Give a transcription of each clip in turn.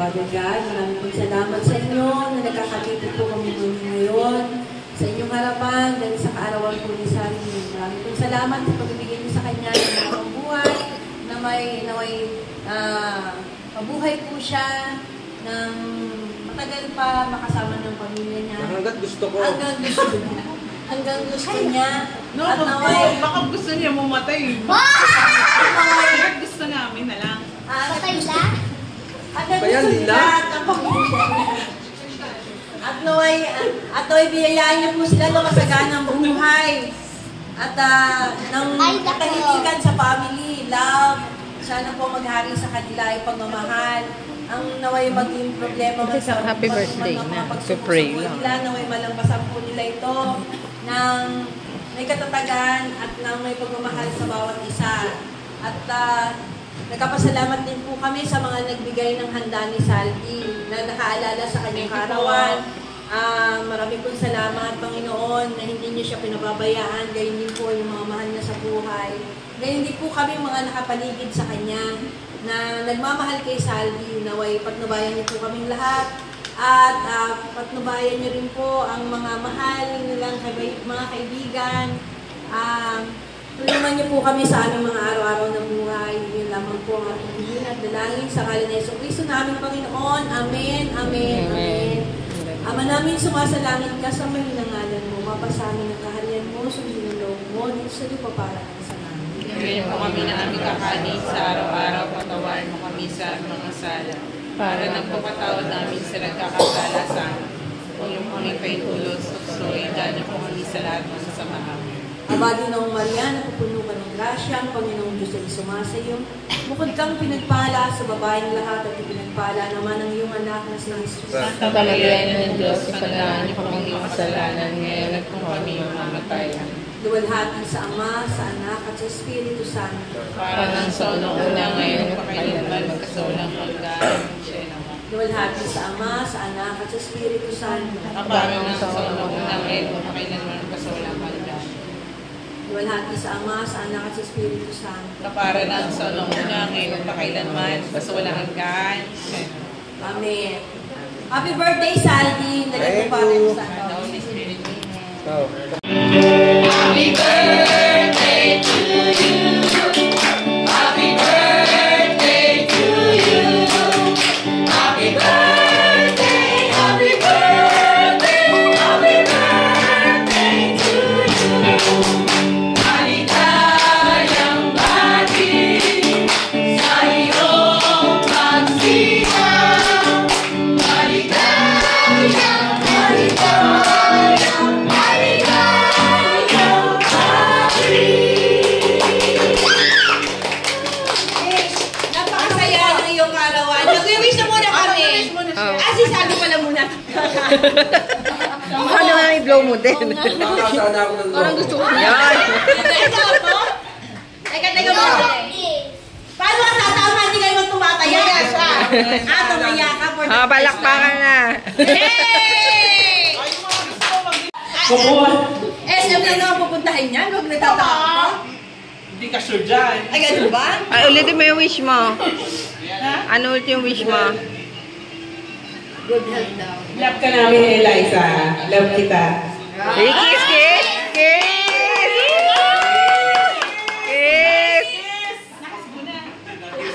Father God, maraming pong salamat sa inyo na nagkakatipid po kami ngayon sa inyong harapan dahil sa kaarawan po ni Salvi. Maraming pong salamat sa pagbibigay niyo sa kanya ng mga buhay na may mabuhay po siya ng matagal pa makasama ng pamilya niya. Hanggang gusto ko. Hanggang gusto niya. Hanggang gusto niya. No, at naway, baka gusto niya mamatay. Hanggang gusto namin na lang. patay na? Hanggang gusto niya ang pamilya niya. At naway biyayaan niyo po sila ng masaganang buhay. At ng katahimikan sa family, love, sana po maghari sa kanila ay pagmamahal. Ang naway maging problema man sa happy birthday na. To pray lang. Naway malampasan po nila ito ng may katatagan at ng may pagmamahal sa bawat isa. At nagkapasalamat din po kami sa mga nagbigay ng handa ni Salvi na nakaalala sa kanyang kaarawan. Marami pong salamat, Panginoon, na hindi niyo siya pinababayaan. Gayon din po yung mga mahal niya sa buhay. Gayon din po kami mga nakapaligid sa kanya na nagmamahal kay Salvi. Naway patnubayan niyo po kaming lahat. At patnubayan niyo rin po ang mga mahal nilang mga kaibigan. Tulungan niyo po kami sa aming mga araw-araw ng buhay. Yun lamang po ang aming hingin at dalangin sa ngalan ni Jesucristo naming Panginoon. Amen, amen, amen. Ama namin, sumasalangit ka sa mahinang ngalan mo. Mapasamin ang kaharian mo, sundin ang loob mo, dito sa lupa para sa namin. Gawin po kami na aming kakanin sa araw-araw, patawarin mo kami sa mga sala. Para nagpapatawad namin sa nagkakasala sa amin. Kung yung kami kay tulog, susuin, dahil po kami sa lahat ng sasamahan. Abadi ng Maria, napupuno ka ng grasya, ang Panginoong Diyos ay sumasayo. Bukod kang pinagpala sa babaeng lahat at pinagpala naman ang iyong anak na si Jesus. Santa Maria ng Diyos, ipanalangin niyo kaming mga kasalanan ngayon at kung kami mamatayan. Luwalhati sa Ama, sa Anak at sa Espiritu Santo. Parang sa unang-una ngayon, pakailanman magkasulang hanggang Luwalhati sa Ama, sa Anak at sa Espiritu Santo. Parang sa unang-una ngayon, pakailanman magkasulang hanggang Luwalhati sa Ama, sa Anak at sa Espiritu Santo. Kapara ng sa unang-una ngayon, pakailanman basta walang hanggan. Amen. Happy birthday, Salvi! Naging po rin sa Holy Spirit. Happy birthday to you. Happy birthday to you. Happy birthday, happy birthday, happy birthday to you. Maligayang bati sa iyong pagsilang. Maligayang, maligayang, maligayang bati. Napakasaya ng iyong karawan. Mag-wish na muna kami. Si Salvi pala muna. Ano nga i-blow mo din? Nakakasana ako ng Parang gusto ko yan. Teka mo. Paano ang tatama? Hindi kayo magtumataya. Tumaya ka. Balakpakan na. Hey! SM lang naman pupuntahin yan. Huwag nagtatama. Hindi ka sure dyan. Ay, ganun ba? Ay, ulitin mo yung wish mo. Ano ulit yung wish mo? Good health daw. Love ka namin, Eliza. Love kita. Hey, kiss, kiss! Kiss! Kiss!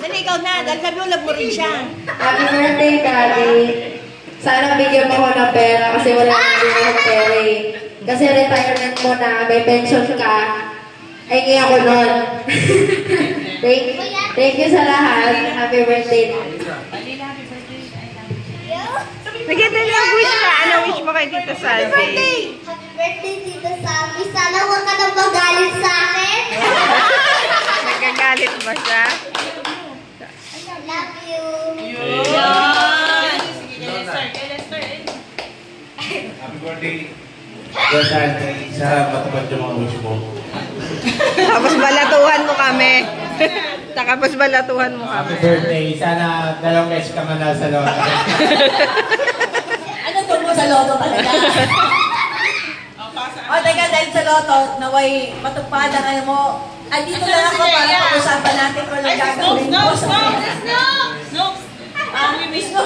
Dali, ikaw na. Dahil sabi mo, love mo rin siya. Happy birthday, Daddy. Sana bigyan mo ko ng pera kasi wala nang bigyan ng pera eh. Kasi retirement mo na, may pension ka. Ay, ngayon ako nun. Thank you sa lahat. Happy birthday, Daddy. Bigyan din yung wish ka. Ano wish mo kay Tita Salvi? Happy birthday, Tita Salvi. Sana huwag ka nang magalit sa akin. Nagagalit ba siya? Love you. Happy birthday. Sa matupad yung mga wish mo. Tapos balatuhan mo kami. Tapos balatuhan mo kami. Happy birthday. Sana dalawang beses ka man sa loto. Ano to mo sa loto talaga? Teka, dahil sa loto, naway matupad ang ano mo. Dito na ako para pag-usapan natin kung ano gagawin mo. No! Wish mo.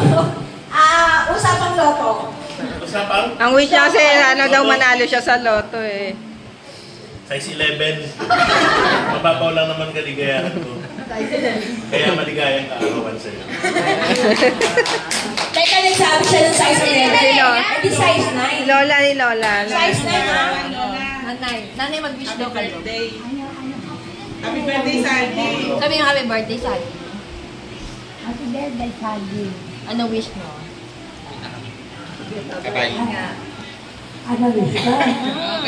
Ang wish niya kasi ano daw manalo siya sa loto eh. Size 11. Mababaw lang naman kaligayahan ko. Kaya maligayang kaarawan sa'yo. Teka, nagsabi siya ng size 11. Hindi size 9. Lola ni Lola. Size 9 ha? Nanay, mag-wish daw kayo. Happy birthday, Sandy. Sabi nga happy birthday, Sally. Happy birthday, Sandy. Ano wish mo? Ano wish ko?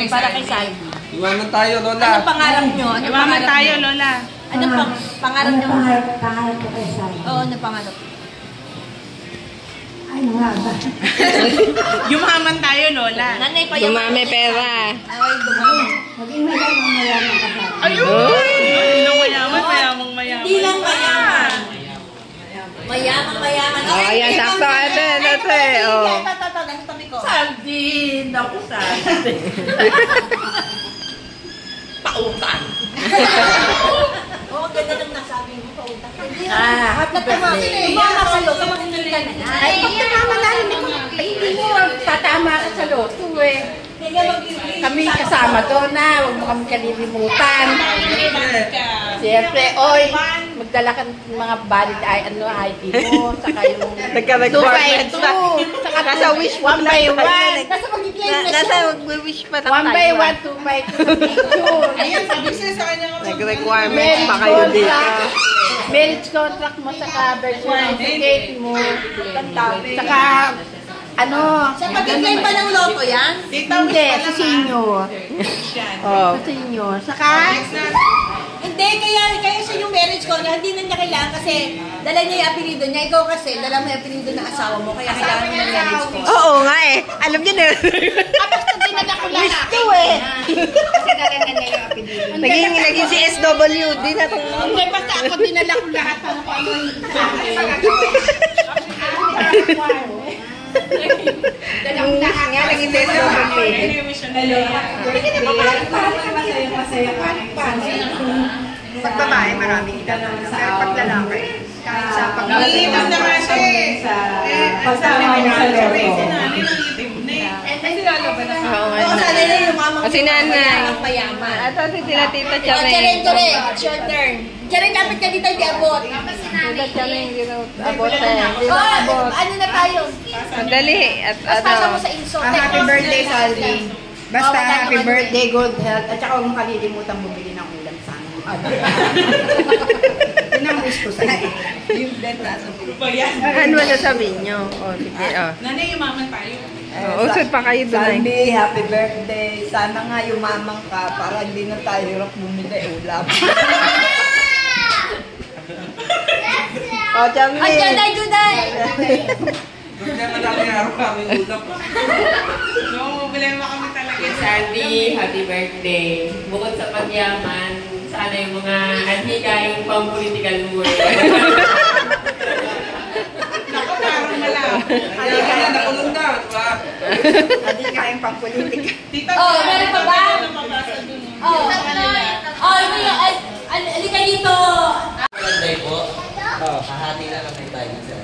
Para kay Sally. Iwanan tayo, Ano Lola. pangarap nyo? Ano pangarap tayo, nyo? Lola. Ano pangarap nyo? Pangarap ko kay Sandy. Oo, ano pangarap? Ano nga ba? Yumaman tayo, Lola. Nanay pa Dumami pera. Ay, dumami. Maging mayaman ka sa Ayun! Nung mayaman. Hindi lang mayaman. Mayaman. Oh, ayan, sakto. Ito eh. Oh. Ito, nasa tabi ko. Sandy! Naku, Sandy. Pautan. Oo, ang ganda ng nasabi mo, pautan. happy birthday. Tumama sa loob, makinig ka na. Ay, pag tumama na, hindi mo tatama ka sa loto eh. Kami kasama doon na, huwag mo kami kalilimutan. Siyempre, oy, magdala ka ng mga valid ID mo, saka yung Nagka-requirements na. saka Nasa wish mo 1 by 1. Nasa Nasa mag-wish pa 1 by 1, 2 by 2. Ayun, sabi siya sa kanya. Nag-requirements pa kayo dito. Marriage contract mo, saka birth certificate mo, saka ano, Sa pag-claim pa ng loto yan? hindi, sa senior. Oh. Sa senior. Saka, Hindi, kaya siya yung marriage ko, hindi na niya kailangan kasi dala niya yung apelido niya. Ikaw kasi, dala mo yung apelido ng asawa mo, kaya kailangan mo ng marriage ko. Oo nga eh. Alam niyo na. tapos na dinala ko lahat. Wish ko eh. Kasi dala na niya yung apelido. Naging si SWD na itong... Hindi, basta ako dinala ko lahat para kung ano yung sa akin. Dala ko lahat. Nga, naging si SWD. Pag babae, maraming edad na. Pero pag lalaki, kahit sa pag Iitim na nga siya eh. Pagsabi na sa loob. Oo nga Oo, na. sana yun yung mamang Kasi nanay. payaman. Ito si Tita Tita Oh, Charing, Charing. it's your turn. Charing, dapat ka dito, hindi abot. Tita Charing, hindi na abot eh. Hindi Oh, na abot. ano na tayo? Sandali. At Tapos pasa mo ano. sa inso. happy birthday, Salvi. Basta Oh, happy ano, birthday, good health. At saka huwag mong kalilimutan bumili ng ulam sana. Yun ang wish ko sa'yo. Ano ba sasabihin niyo? O, sige. Nanay, yumaman tayo. Usod pa kayo doon eh. Salvi, happy birthday. Sana nga yumamang ka para hindi na tayo hirap bumili ulam. O, Chamli. Ay, Juday! Kaya madami araw kami utap. No, problema kami talaga. Sandy, happy birthday. Bukod sa pagyaman, sana yung mga adhikayong pang-political mo. Naku, parang malabo. Kaya nakulong na, diba? Hindi kayang pang-politika. Tita, Oh, meron pa ba? Napapasa dun. Oh, ano yun? Alika dito. Birthday po. Kahati na lang tayo sa.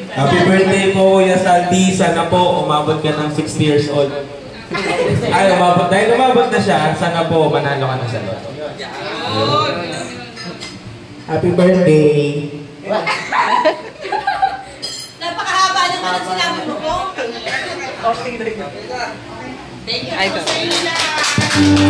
Happy birthday po, Kuya Saldi. Sana po umabot ka ng 60 years old. Ay, umabot. Dahil umabot na siya, sana po manalo ka na sa loto. Happy birthday. Napakahaba naman ang sinabi mo po. Thank you po sa inyo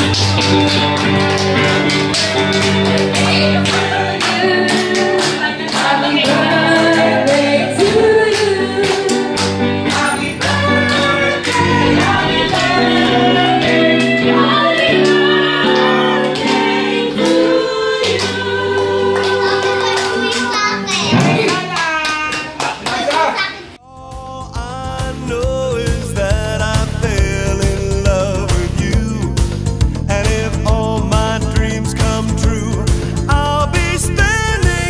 All my dreams come true. I'll be spending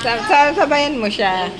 Sabayan mo siya.